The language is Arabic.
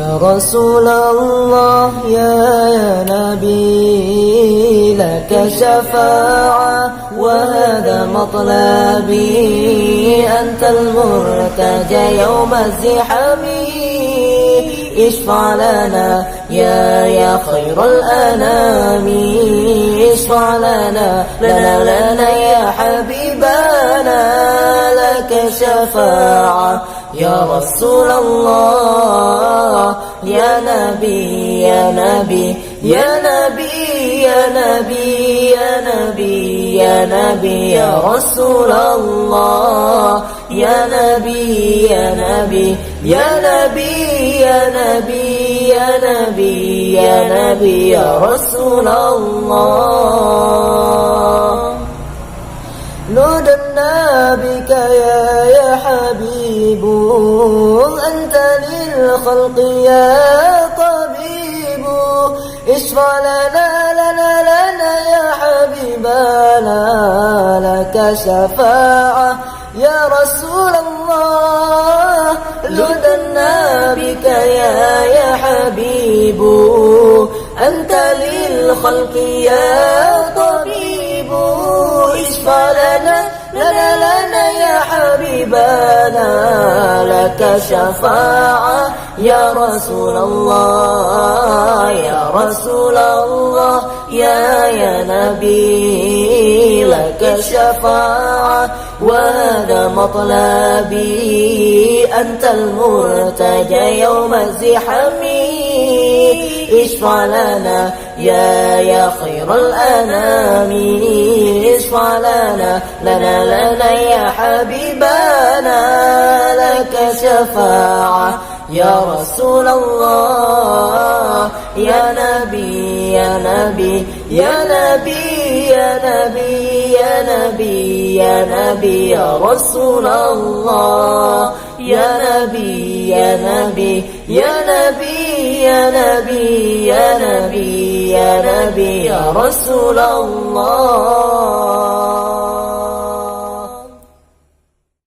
يا رسول الله يا نبي لك شفاعة وهذا مطلبي، أنت المرتجى يوم الزحام. اشفع لنا يا خير الأنام، اشفع لنا يا حبيبنا، لك شفاعة يا رسول الله يا نبي يا نبي يا نبي يا نبي يا نبي يا نبي يا رسول الله يا نبي يا نبي يا نبي يا نبي يا نبي يا نبي يا رسول الله. نودنا بك يا حبيب، أنت للخلق يا طبيب، اشفع لنا يا حبيبنا، لك شفاعة يا رسول الله. نودنا بك يا حبيب، أنت للخلق يا طبيب، اشفع لنا يا حبيبنا، لك شفاعة يا رسول الله يا رسول الله يا نبي، لك شفاعة وهذا مطلبي، أنت المرتجى يوم الزحام. اشفع لنا يا خير الأنام، اشفع لنا يا حبيبنا، لك شفاعة يا رسول الله يا نبي يا نبي يا نبي يا نبي يا نبي يا نبي يا رسول الله يا نبي يا نبي يا نبي يا نبي يا نبي يا نبي يا رسول الله.